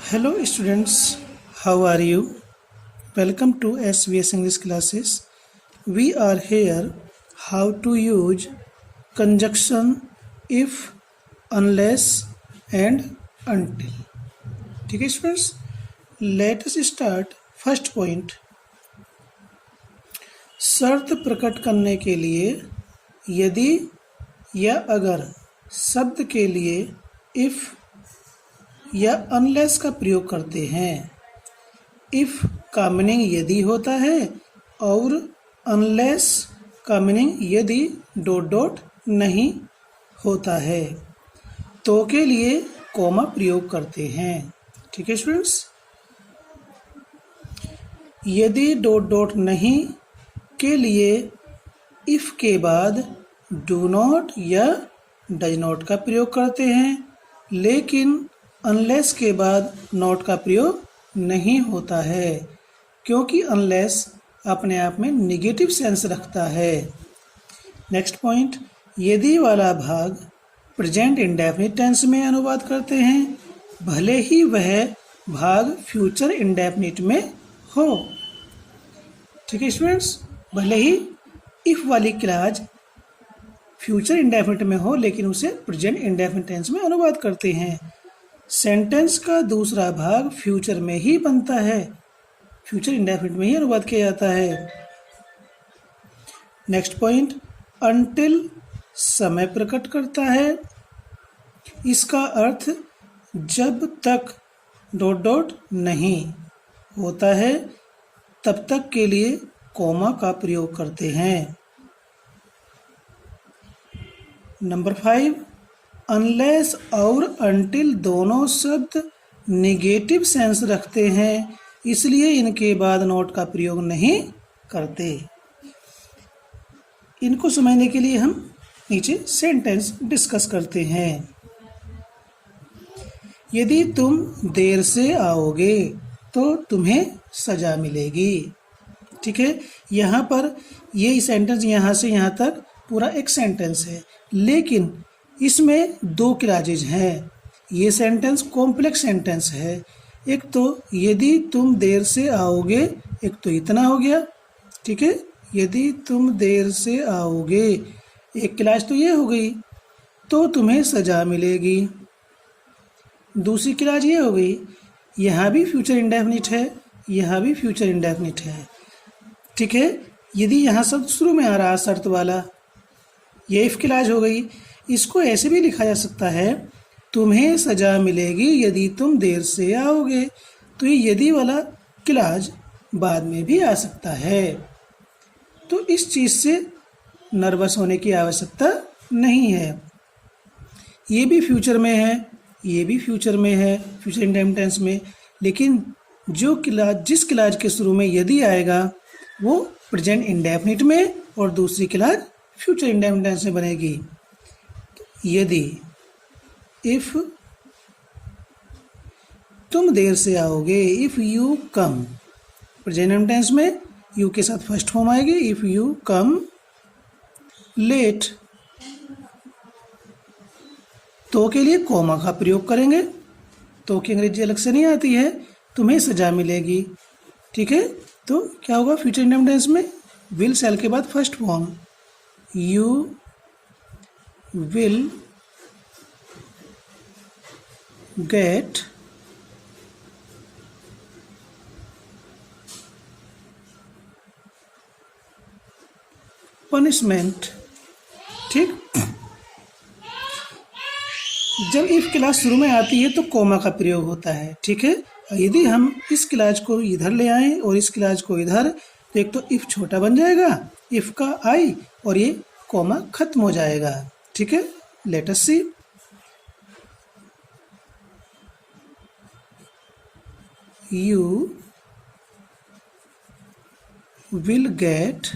Hello students, how are you? Welcome to SVS English classes. We are here how to use conjunction if, unless and until. ठीक है students, let us start first point. शर्त प्रकट करने के लिए यदि या अगर शब्द के लिए if या अनलेस का प्रयोग करते हैं। इफ का मीनिंग यदि होता है और अनलेस का मीनिंग यदि डॉट डॉट नहीं होता है। तो के लिए कॉमा प्रयोग करते हैं। ठीक है स्टूडेंट्स, यदि डॉट डॉट नहीं के लिए इफ के बाद डू नॉट या डज नॉट का प्रयोग करते हैं, लेकिन अनलेस के बाद नॉट का प्रयोग नहीं होता है, क्योंकि अनलेस अपने आप में निगेटिव सेंस रखता है। नेक्स्ट पॉइंट, यदि वाला भाग प्रेजेंट इंडेफिनिट टेंस में अनुवाद करते हैं, भले ही वह भाग फ्यूचर इंडेफिनिट में हो। ठीक है स्टूडेंट्स, भले ही इफ वाली क्लॉज फ्यूचर इंडेफिनिट में हो लेकिन उसे प्रेजेंट इंडेफिनिट टेंस में अनुवाद करते हैं। सेंटेंस का दूसरा भाग फ्यूचर में ही बनता है, फ्यूचर इंडेफिनिट में ही अनुवाद किया जाता है। नेक्स्ट पॉइंट, अनटिल समय प्रकट करता है। इसका अर्थ जब तक डॉट डॉट नहीं होता है तब तक के लिए कॉमा का प्रयोग करते हैं। नंबर 5, अनलेस और अनटिल दोनों शब्द निगेटिव सेंस रखते हैं, इसलिए इनके बाद नॉट का प्रयोग नहीं करते। इनको समझने के लिए हम नीचे सेंटेंस डिस्कस करते हैं। यदि तुम देर से आओगे तो तुम्हें सजा मिलेगी। ठीक है, यहाँ पर ये सेंटेंस यहाँ से यहाँ तक पूरा एक सेंटेंस है, लेकिन इसमें दो क्लॉजेज हैं। ये सेंटेंस कॉम्प्लेक्स सेंटेंस है। एक तो यदि तुम देर से आओगे, एक तो इतना हो गया। ठीक है, यदि तुम देर से आओगे, एक क्लॉज तो ये हो गई, तो तुम्हें सजा मिलेगी। दूसरी क्लॉज ये हो गई, यहाँ भी फ्यूचर इंडेफिनिट है, यहाँ भी फ्यूचर इंडेफिनिट है। ठीक है, यदि यहाँ शब्द शुरू में आ रहा शर्त वाला, ये इफ क्लॉज हो गई। इसको ऐसे भी लिखा जा सकता है, तुम्हें सजा मिलेगी यदि तुम देर से आओगे। तो ये यदि वाला क्लॉज बाद में भी आ सकता है, तो इस चीज़ से नर्वस होने की आवश्यकता नहीं है। ये भी फ्यूचर में है, ये भी फ्यूचर में है, फ्यूचर इंडेफिनिट टेंस में, लेकिन जो क्लॉज जिस क्लॉज के शुरू में यदि आएगा वो प्रेजेंट इंडेफिनिट में और दूसरी क्लॉज फ्यूचर इंडेफिनिट टेंस में बनेगी। यदि इफ तुम देर से आओगे, if you come, present tense में यू के साथ फर्स्ट फॉर्म आएगी, इफ यू कम लेट। तो के लिए कॉमा का प्रयोग करेंगे। तो की अंग्रेजी अलग से नहीं आती है, तुम्हें सजा मिलेगी। ठीक है, तो क्या होगा फ्यूचर इंडेफिनिट टेंस में विल सेल के बाद first form, you will get punishment। ठीक, जब इफ क्लॉज शुरू में आती है तो कॉमा का प्रयोग होता है। ठीक है, यदि हम इस क्लॉज को इधर ले आए और इस क्लॉज को इधर, तो एक तो इफ छोटा बन जाएगा, इफ का आई, और ये कॉमा खत्म हो जाएगा। ठीक है, let us see. You will get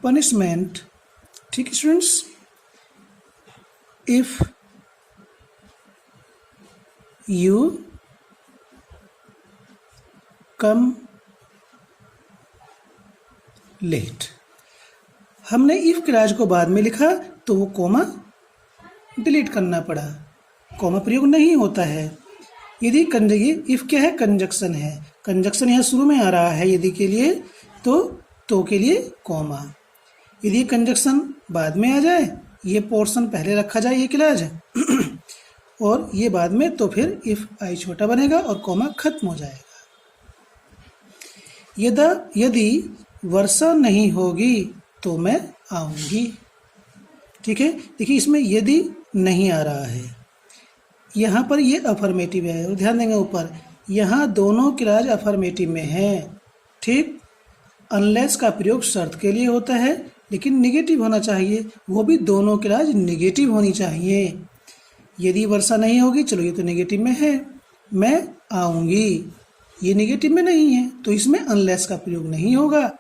punishment. ठीक students, if you come late. हमने इफ क्लाज को बाद में लिखा तो वो कॉमा डिलीट करना पड़ा, कॉमा प्रयोग नहीं होता है। यदि ये इफ क्या है, कंजक्शन है, कंजक्शन यहाँ शुरू में आ रहा है यदि के लिए, तो के लिए कॉमा। यदि कंजक्शन बाद में आ जाए, ये पोर्शन पहले रखा जाए ये क्लाज और ये बाद में, तो फिर इफ आई छोटा बनेगा और कॉमा खत्म हो जाएगा। यदि वर्षा नहीं होगी तो मैं आऊंगी। ठीक है, देखिए इसमें यदि नहीं आ रहा है, यहाँ पर ये अफर्मेटिव है और ध्यान देंगे ऊपर यहाँ दोनों क्लाज अफर्मेटिव में है। ठीक, अनलेस का प्रयोग शर्त के लिए होता है लेकिन निगेटिव होना चाहिए, वो भी दोनों क्लाज निगेटिव होनी चाहिए। यदि वर्षा नहीं होगी, चलो ये तो नेगेटिव में है, मैं आऊंगी ये नेगेटिव में नहीं है, तो इसमें अनलेस का प्रयोग नहीं होगा,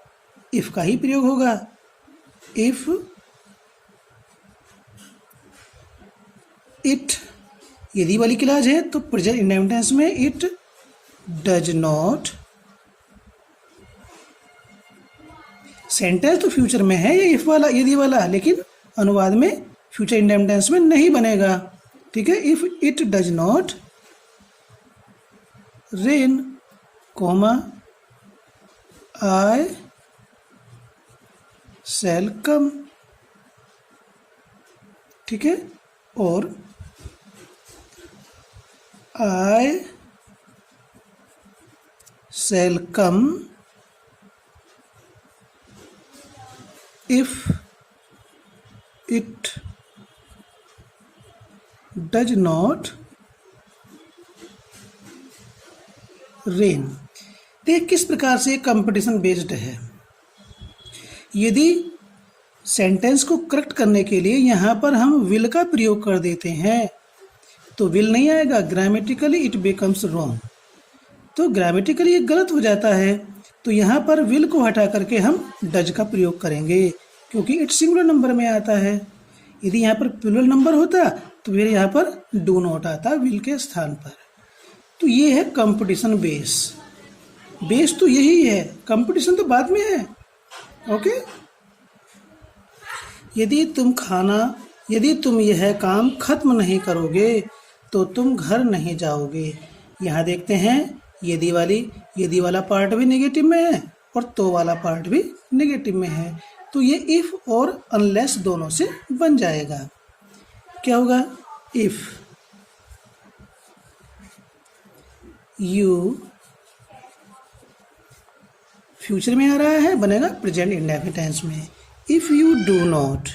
इफ का ही प्रयोग होगा। इफ इट यदि वाली क्लाज है तो प्रेजेंट इंडेफिनिट टेंस में इट डज नॉट, सेंटेंस तो फ्यूचर में है ये इफ वाला यदि वाला, लेकिन अनुवाद में फ्यूचर इंडेफिनिट टेंस में नहीं बनेगा। ठीक है, if it does not rain comma I shall come. ठीक है, और I shall come if it does not rain. देख किस प्रकार से कंपटीशन बेस्ड है। यदि सेंटेंस को करेक्ट करने के लिए यहाँ पर हम विल का प्रयोग कर देते हैं तो विल नहीं आएगा, ग्रामेटिकली इट बिकम्स रॉन्ग, तो ग्रामेटिकली ये गलत हो जाता है। तो यहाँ पर विल को हटा करके हम डज का प्रयोग करेंगे क्योंकि इट सिंगुलर नंबर में आता है। यदि यहाँ पर प्लूरल नंबर होता तो फिर यहाँ पर डू नॉट आता विल के स्थान पर। तो ये है कंपटीशन बेस तो यही है, कंपटीशन तो बाद में है। ओके, यदि तुम यह काम खत्म नहीं करोगे तो तुम घर नहीं जाओगे। यहाँ देखते हैं यदि वाला पार्ट भी नेगेटिव में है और तो वाला पार्ट भी नेगेटिव में है, तो ये इफ और अनलेस दोनों से बन जाएगा। क्या होगा, इफ यू फ्यूचर में आ रहा है बनेगा प्रेजेंट इंडेफिनिट टेंस में। If you do not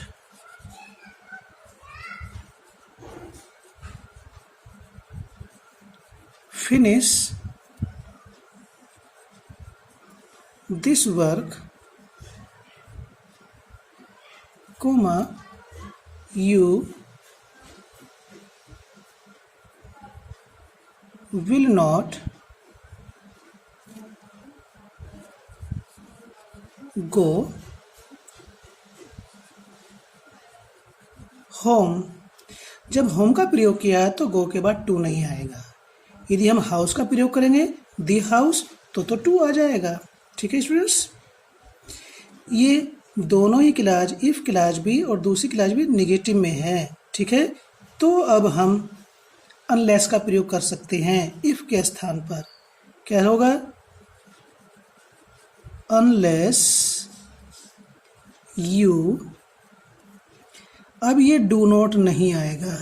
finish this work comma you will not go home। जब होम का प्रयोग किया है तो गो के बाद टू नहीं आएगा। यदि हम हाउस का प्रयोग करेंगे दी हाउस तो टू आ जाएगा। ठीक है स्टूडेंट्स, ये दोनों ही क्लाज इफ क्लाज भी और दूसरी क्लाज भी निगेटिव में है। ठीक है, तो अब हम अनलेस का प्रयोग कर सकते हैं इफ के स्थान पर। क्या होगा, अनलेस यू, अब ये डू नॉट नहीं आएगा।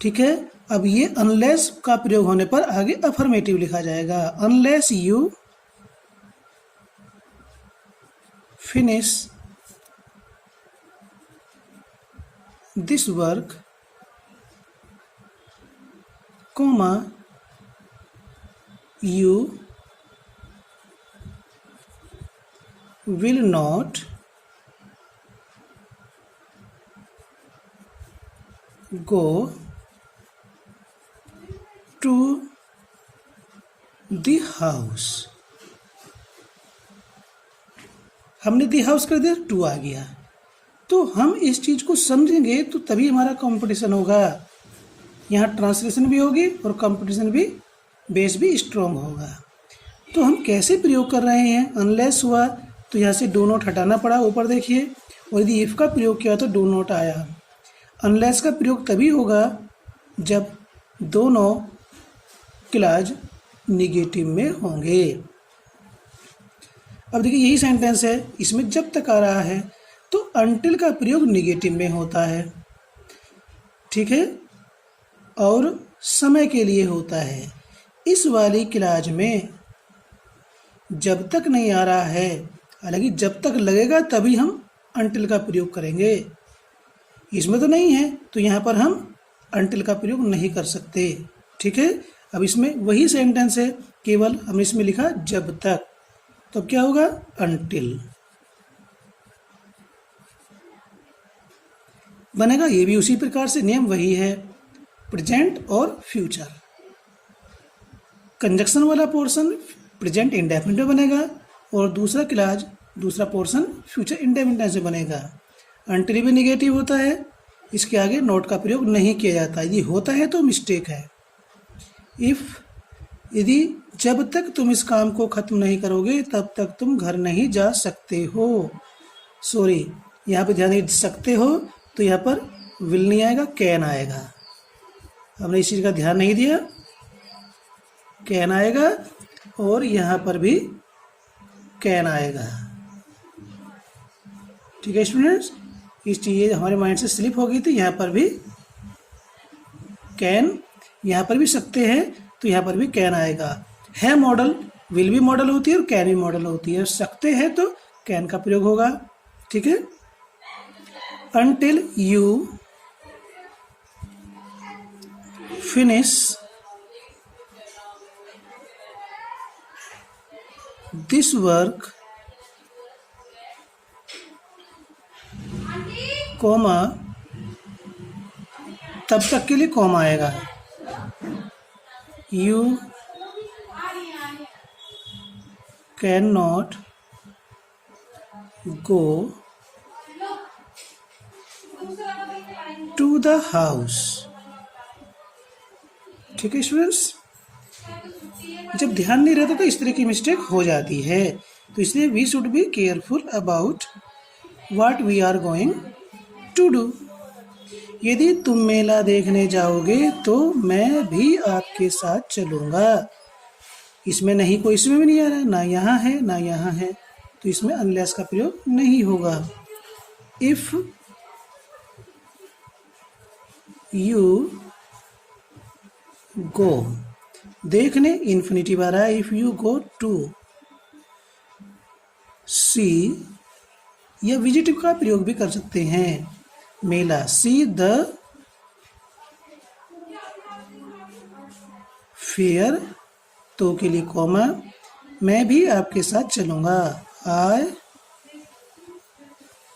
ठीक है, अब ये अनलेस का प्रयोग होने पर आगे अफर्मेटिव लिखा जाएगा। Unless you finish this work, comma you will not go to the house। हमने दी हाउस कर दिया, टू आ गया। तो हम इस चीज़ को समझेंगे तो तभी हमारा कंपटीशन होगा। यहाँ ट्रांसलेशन भी होगी और कंपटीशन भी बेस भी स्ट्रॉन्ग होगा। तो हम कैसे प्रयोग कर रहे हैं, अनलेस हुआ तो यहाँ से डू नॉट हटाना पड़ा, ऊपर देखिए। और यदि इफ़ का प्रयोग किया तो डू नॉट आया। अनलेस का प्रयोग तभी होगा जब दोनों क्लॉज निगेटिव में होंगे। अब देखिए यही सेंटेंस है, इसमें जब तक आ रहा है तो अनटिल का प्रयोग निगेटिव में होता है, ठीक है, और समय के लिए होता है। इस वाली क्लॉज में जब तक नहीं आ रहा है, हालांकि जब तक लगेगा तभी हम अनटिल का प्रयोग करेंगे। इसमें तो नहीं है, तो यहाँ पर हम अनटिल का प्रयोग नहीं कर सकते, ठीक है। अब इसमें वही सेंटेंस है, केवल हमने इसमें लिखा जब तक, तो अब क्या होगा, अनटिल बनेगा। ये भी उसी प्रकार से नियम वही है, प्रेजेंट और फ्यूचर। कंजक्शन वाला पोर्शन प्रेजेंट इंडेफिनिट में बनेगा और दूसरा क्लॉज, दूसरा पोर्शन फ्यूचर इंडेफिनिट से बनेगा। अनटिल भी निगेटिव होता है, इसके आगे नॉट का प्रयोग नहीं किया जाता, यदि होता है तो मिस्टेक है। इफ़, यदि जब तक तुम इस काम को ख़त्म नहीं करोगे तब तक तुम घर नहीं जा सकते हो। सॉरी, यहाँ पे ध्यान दे सकते हो, तो यहाँ पर विल नहीं आएगा, कैन आएगा। हमने इस चीज़ का ध्यान नहीं दिया, कैन आएगा और यहाँ पर भी कैन आएगा, ठीक है स्टूडेंट्स। इस चीज़ हमारे माइंड से स्लिप हो गई थी, यहाँ पर भी कैन, यहाँ पर भी सकते हैं तो यहाँ पर भी कैन आएगा। है मॉडल, विल भी मॉडल होती है और कैन भी मॉडल होती है। सकते हैं तो कैन का प्रयोग होगा, ठीक है। Until you finish this work, comma, तब तक के लिए कॉमा आएगा। You can not go to the house, ठीक है स्टूडेंट्स। जब ध्यान नहीं रहता तो इस तरह की मिस्टेक हो जाती है, तो इसलिए we should be careful about what we are going to do. यदि तुम मेला देखने जाओगे तो मैं भी आपके साथ चलूँगा। इसमें नहीं, कोई इसमें भी नहीं आ रहा, ना यहाँ है ना यहाँ है, तो इसमें अनलेस का प्रयोग नहीं होगा। इफ़ यू गो, देखने इन्फिनिटिव आ रहा है, इफ़ यू गो टू सी, या विजिटिव का प्रयोग भी कर सकते हैं, मेला, सी द फेयर, तो के लिए कॉमा, मैं भी आपके साथ चलूँगा, I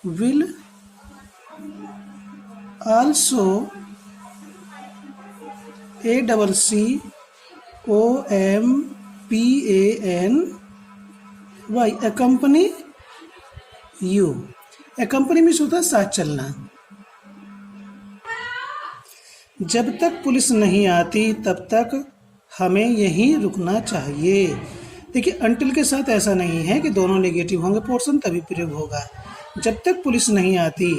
will also, ACCOMPANY, accompany you। accompany में होता है साथ चलना। जब तक पुलिस नहीं आती तब तक हमें यहीं रुकना चाहिए। देखिए अनटिल के साथ ऐसा नहीं है कि दोनों नेगेटिव होंगे पोर्शन तभी प्रयोग होगा। जब तक पुलिस नहीं आती,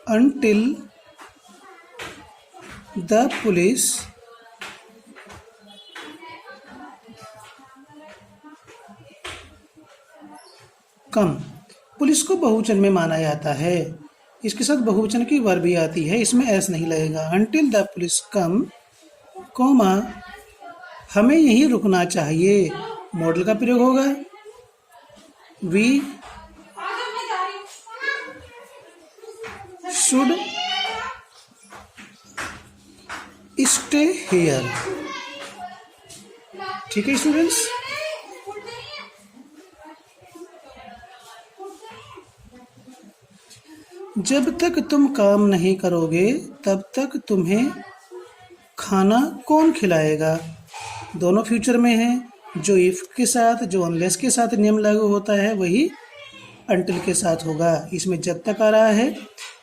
until the police come, police को बहुवचन में माना जाता है, इसके साथ बहुवचन की वर्ब भी आती है, इसमें एस नहीं लगेगा। until the police come, comma, हमें यहीं रुकना चाहिए, मॉडल का प्रयोग होगा, we should stay here, ठीक है स्टूडेंट्स। जब तक तुम काम नहीं करोगे तब तक तुम्हें खाना कौन खिलाएगा, दोनों फ्यूचर में है। जो इफ के साथ, जो अनलेस के साथ नियम लागू होता है वही अनटिल के साथ होगा। इसमें जब तक आ रहा है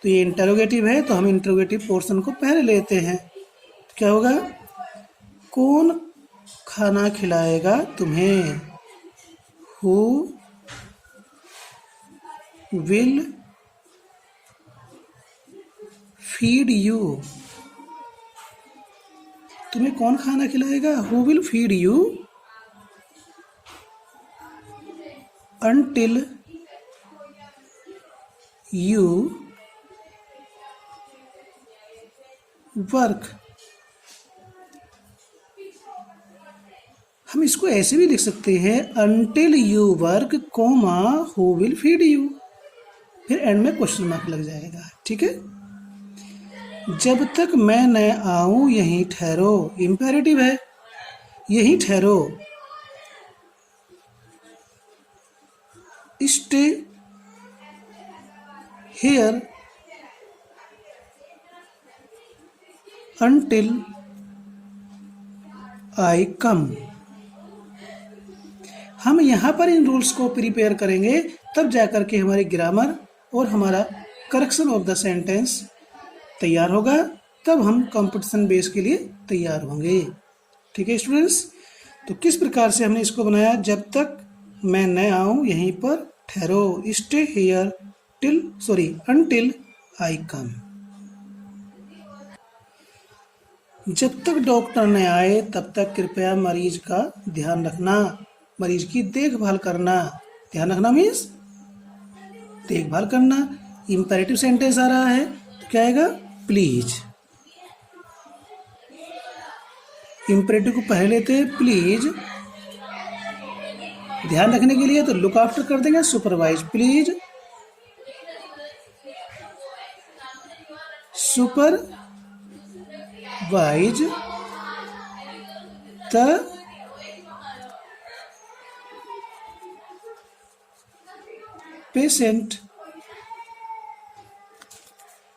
तो ये इंटरोगेटिव है, तो हम इंटरोगेटिव पोर्शन को पहले लेते हैं। क्या होगा, कौन खाना खिलाएगा तुम्हें? Who will feed you? तुम्हें कौन खाना खिलाएगा? Who will feed you until you work? हम इसको ऐसे भी लिख सकते हैं, until you work, comma who will feed you, फिर एंड में क्वेश्चन मार्क लग जाएगा। ठीक है। जब तक मैं न आऊं यहीं ठहरो, इंपेरेटिव है, यहीं ठहरो। Stay here until I come। हम यहाँ पर इन रूल्स को प्रिपेयर करेंगे, तब जाकर के हमारी ग्रामर और हमारा करेक्शन ऑफ द सेंटेंस तैयार होगा, तब हम कंपटीशन बेस के लिए तैयार होंगे। ठीक है स्टूडेंट्स, तो किस प्रकार से हमने इसको बनाया? जब तक मैं न आऊं यहीं पर ठहरो, stay here until I come। जब तक डॉक्टर न आए तब तक कृपया मरीज का ध्यान रखना, मरीज की देखभाल करना। ध्यान रखना मीन्स देखभाल करना। इंपेरेटिव सेंटेंस आ रहा है तो क्या आएगा? प्लीज। इंपेरेटिव को पहले लेते हैं, प्लीज। ध्यान रखने के लिए तो लुक आफ्टर कर देंगे, supervise. Please supervise the patient.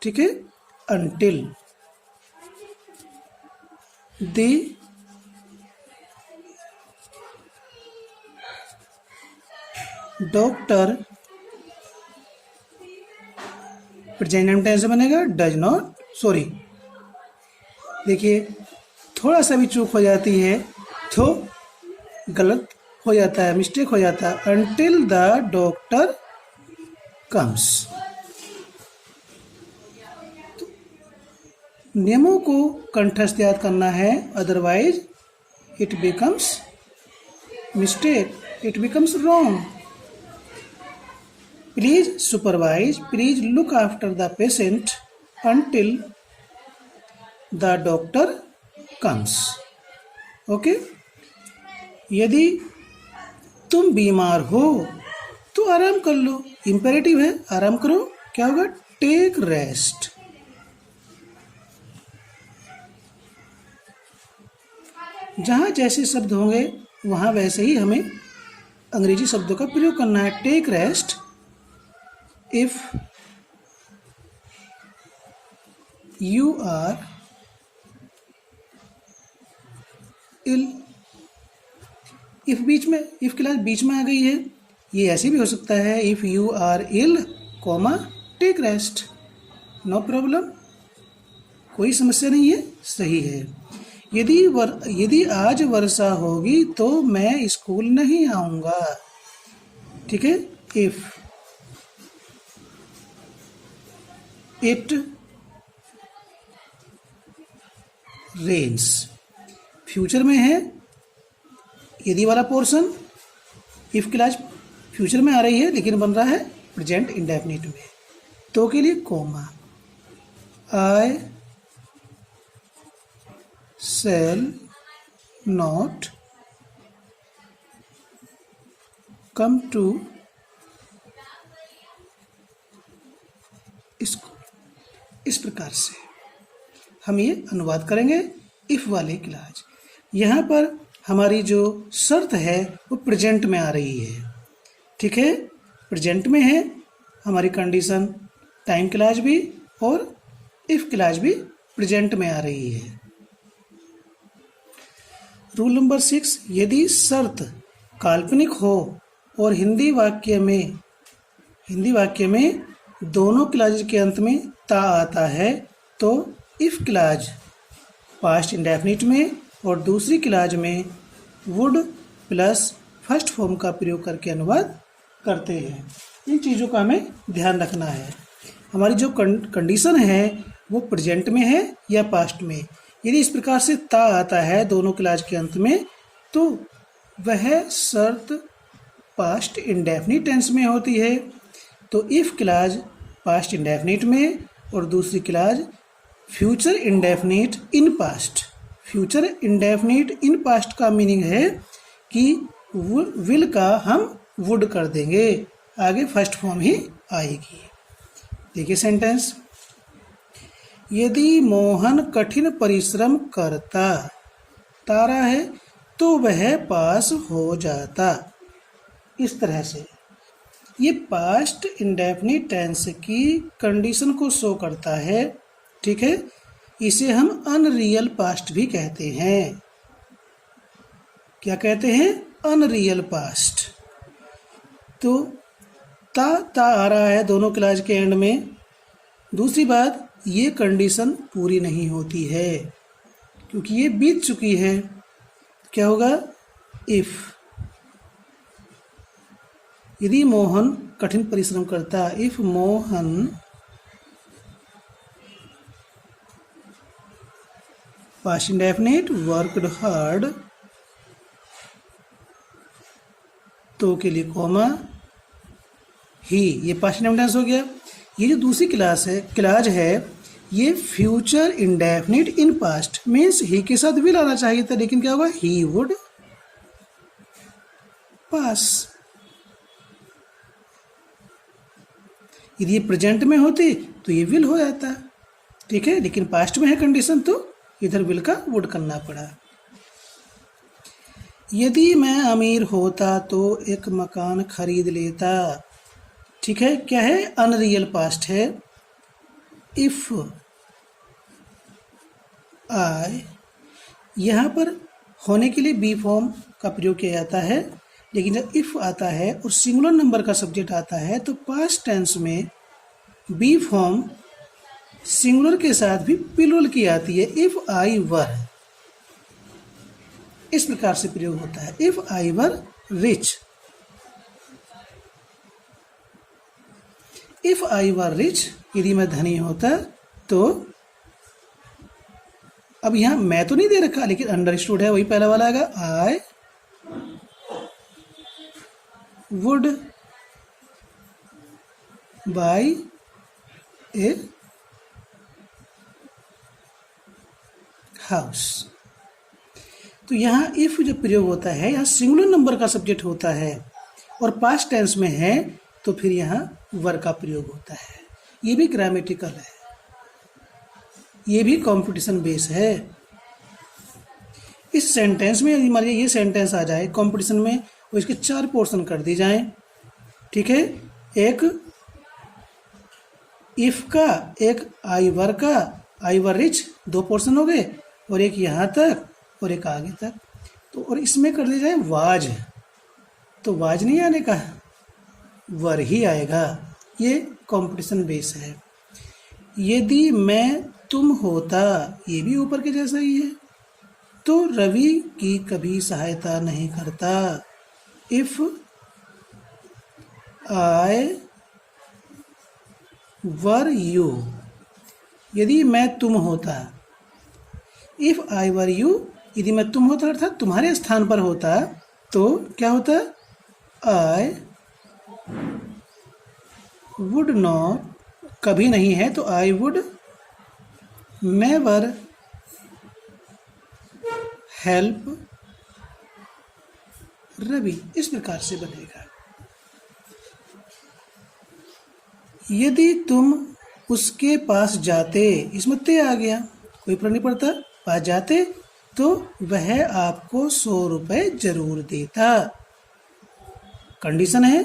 ठीक है। until the doctor, present tense से बनेगा डज नॉट, सॉरी देखिए थोड़ा सा भी चूक हो जाती है तो गलत हो जाता है, मिस्टेक हो जाता है। until the doctor comes. नियमों को कंठस्थ याद करना है, otherwise it becomes mistake, it becomes wrong. Please supervise, please look after the patient until the doctor comes. Okay. यदि तुम बीमार हो तो आराम कर लो, इंपेरेटिव है, आराम करो। क्या होगा? Take rest. जहाँ जैसे शब्द होंगे वहाँ वैसे ही हमें अंग्रेजी शब्दों का प्रयोग करना है। Take rest if you are ill. If बीच में, इफ क्लास बीच में आ गई है, ये ऐसे भी हो सकता है, if you are ill comma take rest, no problem, कोई समस्या नहीं है, सही है। यदि आज वर्षा होगी तो मैं स्कूल नहीं आऊंगा। ठीक है। इफ इट रेन्स, फ्यूचर में है यदि वाला पोर्शन, इफ क्लास फ्यूचर में आ रही है लेकिन बन रहा है प्रेजेंट इंडेफिनिट में, तो के लिए comma. I shall not come to school। इस प्रकार से हम ये अनुवाद करेंगे इफ वाले क्लास। यहाँ पर हमारी जो शर्त है वो प्रेजेंट में आ रही है। ठीक है। प्रेजेंट में है हमारी कंडीशन, टाइम क्लास भी और इफ क्लास भी प्रेजेंट में आ रही है। रूल नंबर 6, यदि शर्त काल्पनिक हो और हिंदी वाक्य में दोनों क्लाज के अंत में ता आता है तो इफ क्लाज पास्ट इंडेफिनिट में और दूसरी क्लाज में वुड प्लस फर्स्ट फॉर्म का प्रयोग करके अनुवाद करते हैं। इन चीज़ों का हमें ध्यान रखना है। हमारी जो कंडीशन है वो प्रेजेंट में है या पास्ट में। यदि इस प्रकार से ता आता है दोनों क्लॉज के अंत में तो वह शर्त पास्ट इंडेफिनिट टेंस में होती है। तो इफ क्लॉज पास्ट इंडेफिनिट में और दूसरी clause future indefinite in past. Future indefinite in past का मीनिंग है कि विल का हम वुड कर देंगे, आगे फर्स्ट फॉर्म ही आएगी। देखिए सेंटेंस, यदि मोहन कठिन परिश्रम करता, तारा है, तो वह पास हो जाता। इस तरह से ये पास्ट इंडेफिनिट टेंस की कंडीशन को शो करता है। ठीक है, इसे हम अनरियल पास्ट भी कहते हैं। क्या कहते हैं? Unreal past. तो ता आ रहा है दोनों क्लॉज के एंड में। दूसरी बात, ये कंडीशन पूरी नहीं होती है क्योंकि ये बीत चुकी है। क्या होगा? इफ, यदि मोहन कठिन परिश्रम करता, if Mohan past indefinite worked hard, तो के लिए कॉमा ही, ये पास्ट इंडेफिनिट हो गया। ये जो दूसरी क्लॉज है ये future indefinite in past means he के साथ विल आना चाहिए था, लेकिन क्या हुआ? ही वुड पास। यदि ये प्रेजेंट में होती तो ये विल हो जाता। ठीक है, लेकिन पास्ट में है कंडीशन तो इधर विल का वुड करना पड़ा। यदि मैं अमीर होता तो एक मकान खरीद लेता। ठीक है, क्या है? अनरियल पास्ट है। इफ आई, यहाँ पर होने के लिए बी फॉर्म का प्रयोग किया जाता है, लेकिन जब इफ आता है और सिंगुलर नंबर का सब्जेक्ट आता है तो पास्ट टेंस में बी फॉर्म सिंगुलर के साथ भी प्लूरल की आती है। इफ आई वर, इस प्रकार से प्रयोग होता है। If I were rich, if I were rich, यदि मैं धनी होता तो, अब यहां मैं तो नहीं दे रखा लेकिन अंडरस्टूड है, वही पहला वाला आएगा। I would buy a house. तो यहाँ इफ जो प्रयोग होता है यहाँ सिंगुलर नंबर का सब्जेक्ट होता है और पास्ट टेंस में है तो फिर यहाँ वर का प्रयोग होता है। ये भी ग्रामेटिकल है, ये भी कंपटीशन बेस है। इस सेंटेंस में यदि मान लीजिए ये सेंटेंस आ जाए कंपटीशन में और इसके 4 पोर्शन कर दी जाएं। ठीक है, एक इफ का, एक आई वर का, आई वर रिच, 2 पोर्शन हो गए, और एक यहाँ तक और एक आगे तक। तो और इसमें कर दी जाए वाज, तो वाज नहीं आने का, वर ही आएगा। ये कंपटीशन बेस है। यदि मैं तुम होता, ये भी ऊपर के जैसा ही है, तो रवि की कभी सहायता नहीं करता। इफ आई वर यू, यदि मैं तुम होता, इफ आई वर यू, यदि मैं तुम होता अर्थात तुम्हारे स्थान पर होता तो क्या होता? आई वुड नॉट, कभी नहीं है तो I would never help Ravi. इस प्रकार से बनेगा। यदि तुम उसके पास जाते, इसमें ते आ गया, कोई फर्क नहीं पड़ता, पास जाते तो वह आपको 100 रुपये जरूर देता। कंडीशन है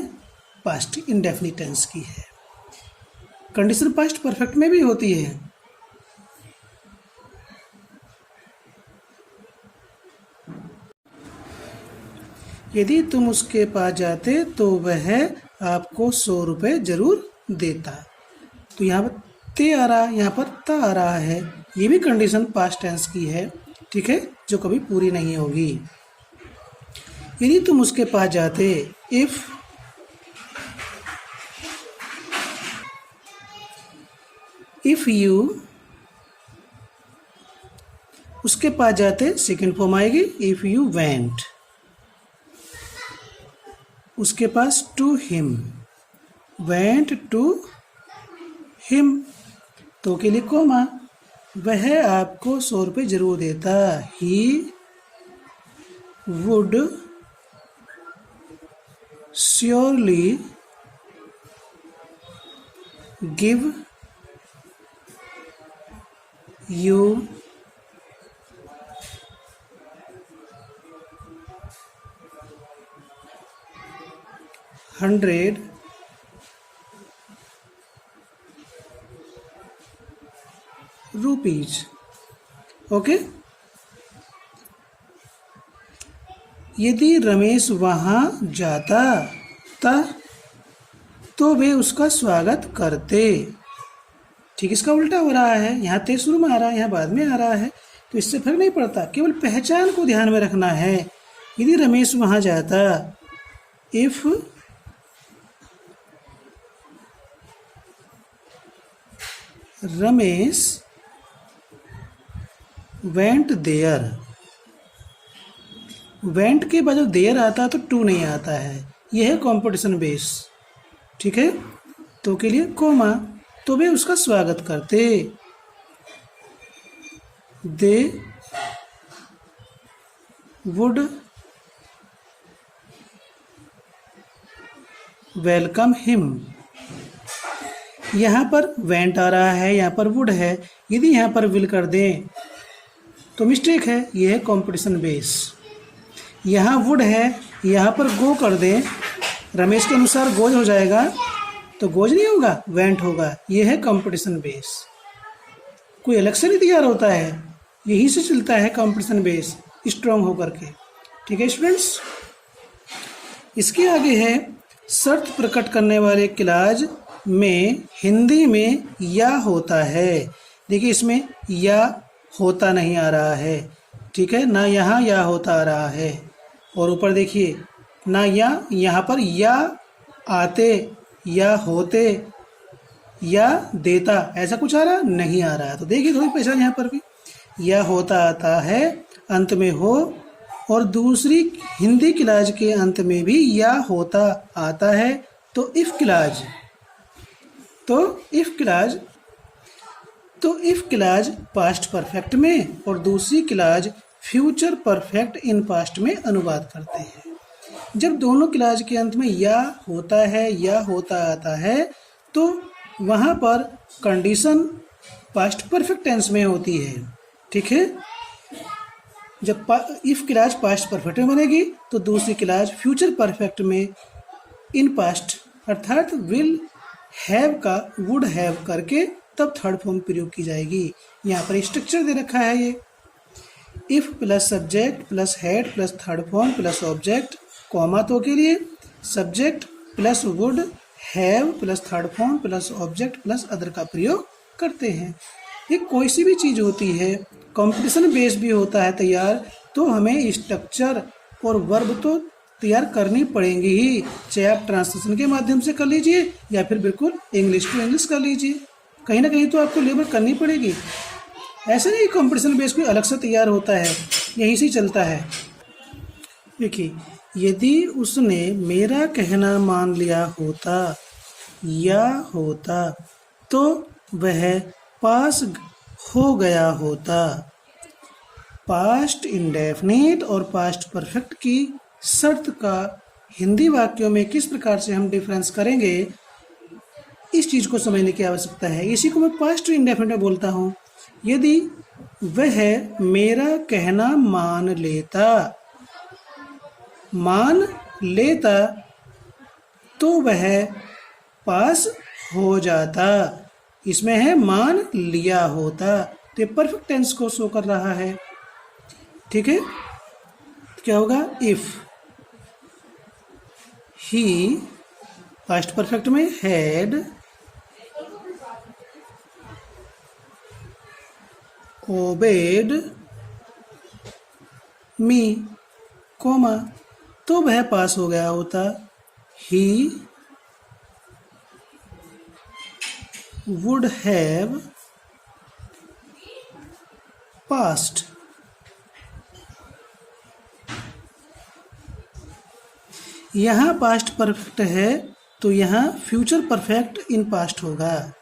पास्ट इंडेफिनिट टेंस की है। कंडीशन पास्ट परफेक्ट में भी होती है। यदि तुम उसके पास जाते तो वह आपको 100 रुपये जरूर देता। तो यहाँ पर ते आ रहा है, यहाँ पर ता आ रहा है, ये भी कंडीशन पास्ट टेंस की है। ठीक है, जो कभी पूरी नहीं होगी। यदि तुम उसके पास जाते, इफ यू उसके पास जाते, सेकेंड फॉर्म आएगी इफ यू वेंट, उसके पास to him, went to him, तो के लिए कोमा, वह आपको 100 रुपये जरूर देता, he would surely give you ₹100 okay. यदि रमेश वहां जाता तो वे उसका स्वागत करते। ठीक, इसका उल्टा हो रहा है, यहाँ ते शुरू में आ रहा है, यहाँ बाद में आ रहा है, तो इससे फर्क नहीं पड़ता, केवल पहचान को ध्यान में रखना है। यदि रमेश वहां जाता, if Ramesh went there, went के बाद जब देयर आता है तो टू नहीं आता है, यह है कॉम्पिटिशन बेस। ठीक है, तो के लिए कोमा, तो वे उसका स्वागत करते, दे वुड वेलकम हिम। यहाँ पर वेंट आ रहा है, यहाँ पर वुड है, यदि यहाँ पर विल कर दें तो मिस्टेक है, यह है कॉम्पिटिशन बेस। यहाँ वुड है, यहाँ पर गो कर दें, रमेश के अनुसार गोज हो जाएगा, तो गोज नहीं होगा, वेंट होगा, यह है कॉम्पिटिशन बेस। कोई अलग से नहीं तैयार होता है, यही से चलता है कॉम्पिटिशन बेस स्ट्रॉन्ग होकर के। ठीक है स्टूडेंट्स, इसके आगे है शर्त प्रकट करने वाले क्लाज में हिंदी में या होता है। देखिए इसमें या होता नहीं आ रहा है, ठीक है, ना यहाँ या होता आ रहा है, और ऊपर देखिए ना या, यहाँ पर या आते, या होते, या देता, ऐसा कुछ आ रहा नहीं आ रहा है। तो देखिए थोड़ी पहचान यहाँ पर भी, या होता आता है अंत में हो, और दूसरी हिंदी क्लाज के अंत में भी या होता आता है, तो इफ क्लाज, तो इफ क्लाज पास्ट परफेक्ट में और दूसरी clause future perfect in past में अनुवाद करते हैं। जब दोनों क्लाज के अंत में या होता है, या होता आता है, तो वहाँ पर कंडीशन पास्ट परफेक्ट टेंस में होती है। ठीक है, जब इफ क्लाज पास्ट परफेक्ट में बनेगी तो दूसरी क्लाज फ्यूचर परफेक्ट में इन पास्ट, अर्थात विल हैव का वुड हैव करके तब थर्ड फॉर्म प्रयोग की जाएगी। यहाँ पर स्ट्रक्चर दे रखा है, ये if plus subject plus head plus third form plus object, comma तो के लिए subject plus would have plus third form plus object plus other का प्रयोग करते हैं। ये कोई सी भी चीज़ होती है, कॉम्पिटिशन बेस भी होता है तैयार, तो हमें स्ट्रक्चर और वर्ब तो तैयार करनी पड़ेंगी ही, चाहे आप ट्रांसलेशन के माध्यम से कर लीजिए या फिर बिल्कुल इंग्लिश टू इंग्लिश कर लीजिए, कहीं ना कहीं तो आपको लेबर करनी पड़ेगी। ऐसे नहीं कॉम्पिटिशन बेस कोई अलग से तैयार होता है, यहीं से चलता है। देखिए, यदि उसने मेरा कहना मान लिया होता या होता तो वह पास हो गया होता। पास्ट इंडेफिनिट और पास्ट परफेक्ट की शर्त का हिंदी वाक्यों में किस प्रकार से हम डिफरेंस करेंगे, इस चीज़ को समझने की आवश्यकता है। इसी को मैं पास्ट इंडेफिनिट में बोलता हूँ। यदि वह मेरा कहना मान लेता तो वह पास हो जाता। इसमें है मान लिया होता, तो परफेक्ट टेंस को शो कर रहा है। ठीक है, क्या होगा, इफ ही पास्ट परफेक्ट में हैड ओबेड मी, कोमा, तो वह पास हो गया होता। He would have past. यहाँ पास्ट परफेक्ट है तो यहाँ फ्यूचर परफेक्ट इन पास्ट होगा।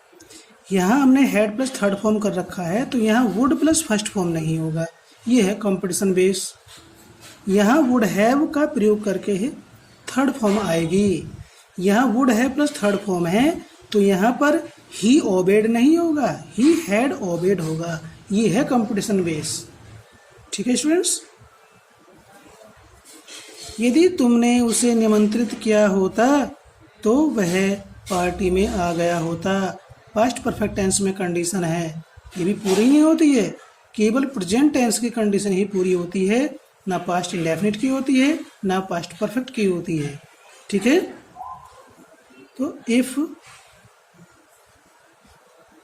यहाँ हमने हैड प्लस थर्ड फॉर्म कर रखा है तो यहाँ वुड प्लस फर्स्ट फॉर्म नहीं होगा। ये है कंपटीशन बेस। यहाँ वुड हैव का प्रयोग करके ही थर्ड फॉर्म आएगी। यहाँ would have plus third form है तो यहाँ पर ही ओबेड नहीं होगा, ही हैड ओबेड होगा। ये है कंपटीशन बेस। ठीक है स्टूडेंट्स। यदि तुमने उसे निमंत्रित किया होता तो वह पार्टी में आ गया होता। पास्ट परफेक्ट टेंस में कंडीशन है, ये भी पूरी नहीं होती है, केवल प्रेजेंट टेंस की कंडीशन ही पूरी होती है, ना पास्ट इंडेफिनिट की होती है ना पास्ट परफेक्ट की होती है। ठीक है। तो इफ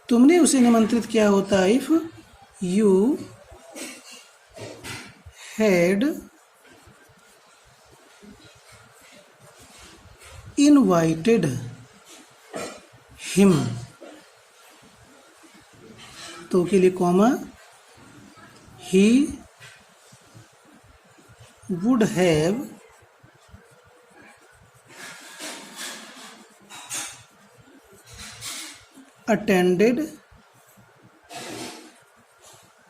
तुमने उसे निमंत्रित किया होता, if you had invited him, तो के लिए comma, he would have attended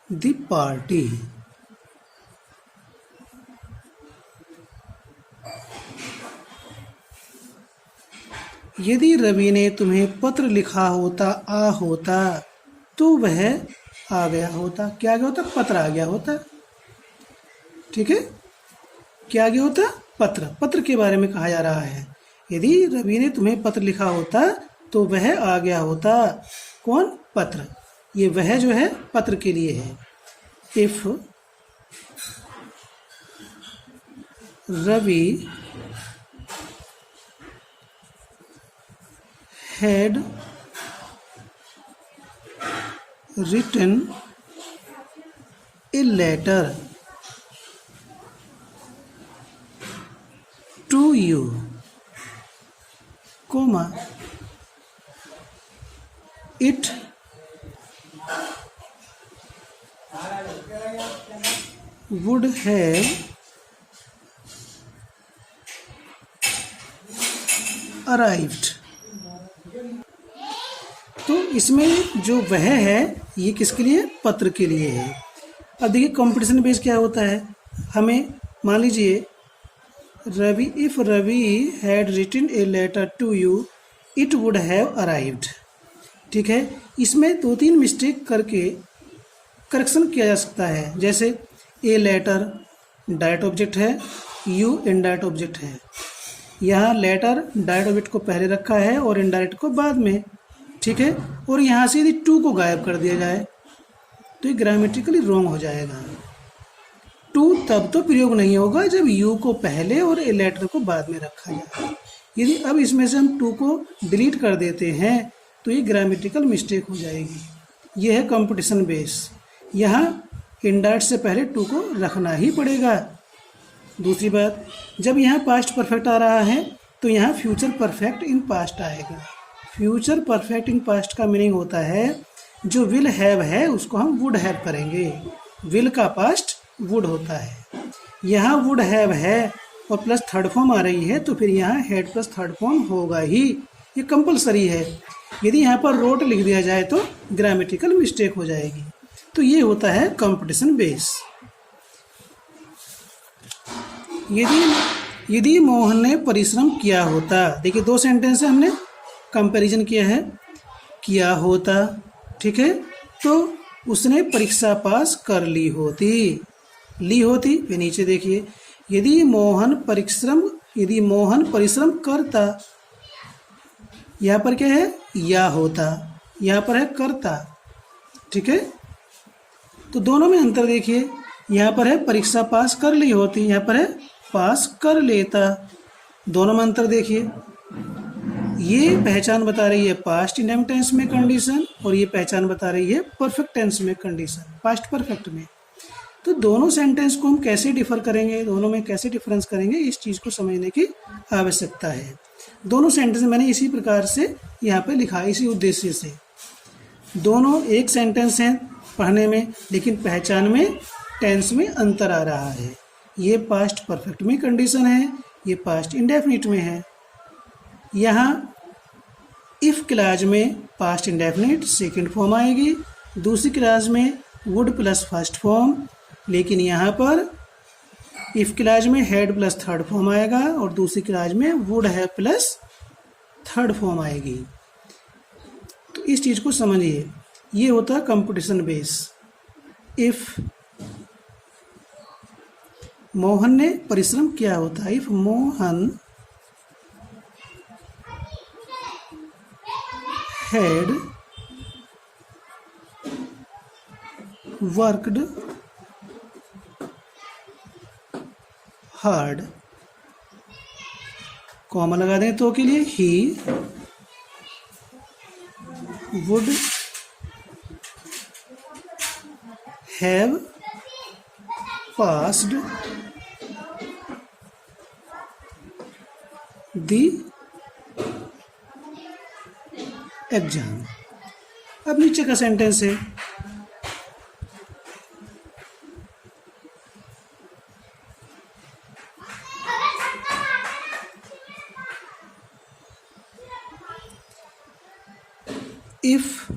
the party। यदि रवि ने तुम्हें पत्र लिखा होता, आ होता, तो वह आ गया होता। क्या आ गया होता? पत्र आ गया होता। ठीक है। क्या आ गया होता? पत्र। पत्र के बारे में कहा जा रहा है। यदि रवि ने तुम्हें पत्र लिखा होता तो वह आ गया होता। कौन? पत्र। ये वह जो है पत्र के लिए है। If Ravi had written a letter to you, comma, it would have arrived। तो इसमें जो वह है ये किसके लिए? पत्र के लिए है। अब देखिए कंपटीशन बेस क्या होता है। हमें मान लीजिए Ravi, if Ravi had written a letter to you it would have arrived. ठीक है। इसमें 2-3 मिस्टेक करके करेक्शन किया जा सकता है। जैसे ए लेटर डायरेक्ट ऑब्जेक्ट है, यू इनडायरेक्ट ऑब्जेक्ट है। यहाँ लेटर डायरेक्ट ऑब्जेक्ट को पहले रखा है और इनडायरेक्ट को बाद में। ठीक है। और यहाँ से यदि टू को गायब कर दिया जाए तो ये ग्रामेटिकली रॉन्ग हो जाएगा। टू तब तो प्रयोग नहीं होगा जब यू को पहले और ए लेटर को बाद में रखा जाए। यदि अब इसमें से हम टू को डिलीट कर देते हैं तो ये ग्रामेटिकल मिस्टेक हो जाएगी। ये है कंपटीशन बेस। यहाँ इनडायरेक्ट से पहले टू को रखना ही पड़ेगा। दूसरी बात, जब यहाँ पास्ट परफेक्ट आ रहा है तो यहाँ फ्यूचर परफेक्ट इन पास्ट आएगा। फ्यूचर परफेक्ट इन पास्ट का मीनिंग होता है जो विल हैव है उसको हम वुड हैव करेंगे। विल का पास्ट वुड होता है। यहाँ वुड हैव है और प्लस थर्ड फॉर्म आ रही है तो फिर यहाँ हैड प्लस थर्ड फॉर्म होगा ही, ये कंपलसरी है। यदि यहाँ पर रोट लिख दिया जाए तो ग्रामेटिकल मिस्टेक हो जाएगी। तो ये होता है कंपटीशन बेस। यदि मोहन ने परिश्रम किया होता, देखिए 2 सेंटेंस से हमने कंपैरिजन किया है, किया होता। ठीक है। तो उसने परीक्षा पास कर ली होती, ली होती। फिर नीचे देखिए, यदि मोहन परिश्रम करता, यहाँ पर क्या है? या होता, यहाँ पर है करता। ठीक है। तो दोनों में अंतर देखिए, यहाँ पर है परीक्षा पास कर ली होती, यहाँ पर है पास कर लेता। दोनों में अंतर देखिए। ये पहचान बता रही है पास्ट इंडेफिनिट टेंस में कंडीशन और ये पहचान बता रही है परफेक्ट टेंस में कंडीशन, पास्ट परफेक्ट में। तो दोनों सेंटेंस को हम कैसे डिफर करेंगे, दोनों में कैसे डिफरेंस करेंगे, इस चीज़ को समझने की आवश्यकता है। दोनों सेंटेंस मैंने इसी प्रकार से यहाँ पे लिखा, इसी उद्देश्य से। दोनों एक सेंटेंस हैं पढ़ने में, लेकिन पहचान में, टेंस में अंतर आ रहा है। ये पास्ट परफेक्ट में कंडीशन है, ये पास्ट इंडेफिनिट में है। यहाँ इफ़ क्लाज में पास्ट इंडेफिनिट सेकंड फॉर्म आएगी, दूसरी क्लाज में वुड प्लस फर्स्ट फॉर्म, लेकिन यहाँ पर इफ़ क्लाज में हैड प्लस थर्ड फॉर्म आएगा और दूसरी क्लाज में would have plus third form आएगी। तो इस चीज़ को समझिए, ये होता है कंपटीशन बेस। इफ़ मोहन ने परिश्रम किया होता है, if Mohan had worked hard, comma लगा दें तो के लिए, he would have passed the exam. अब नीचे का सेंटेंस है, इफ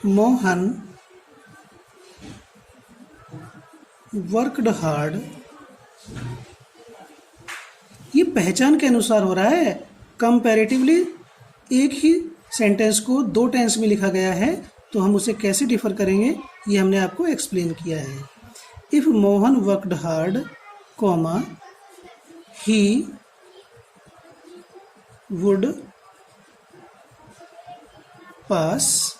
मोहन वर्कड हार्ड, ये पहचान के अनुसार हो रहा है। कंपैरेटिवली एक ही सेंटेंस को दो टेंस में लिखा गया है, तो हम उसे कैसे डिफर करेंगे ये हमने आपको एक्सप्लेन किया है। If Mohan worked hard, comma he would pass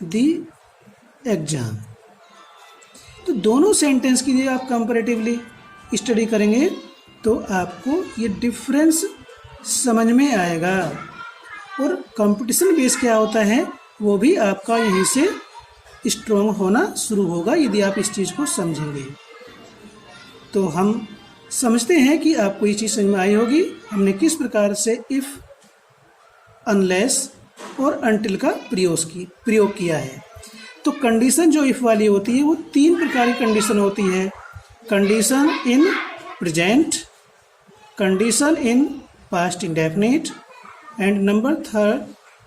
the exam. तो दोनों सेंटेंस की यदि आप कंपैरेटिवली स्टडी करेंगे तो आपको ये डिफरेंस समझ में आएगा। और कंपटीशन बेस क्या होता है वो भी आपका यहीं से स्ट्रॉन्ग होना शुरू होगा यदि आप इस चीज़ को समझेंगे। तो हम समझते हैं कि आपको ये चीज़ समझ में आई होगी, हमने किस प्रकार से इफ़, अनलेस और अनटिल का प्रयोग किया है। तो कंडीशन जो इफ़ वाली होती है वो तीन प्रकार की कंडीशन होती है। Condition in present, condition in past indefinite and number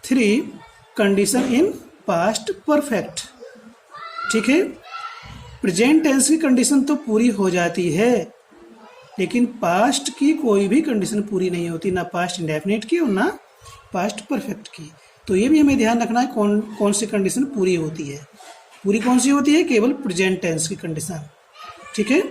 3 condition in past perfect. ठीक है, प्रेजेंट टेंस की कंडीशन तो पूरी हो जाती है, लेकिन पास्ट की कोई भी कंडीशन पूरी नहीं होती, ना पास्ट इंडेफिनिट की और ना पास्ट परफेक्ट की। तो ये भी हमें ध्यान रखना है कौन सी कंडीशन पूरी होती है। पूरी कौन सी होती है? केवल प्रेजेंट टेंस की कंडीशन। ठीक है।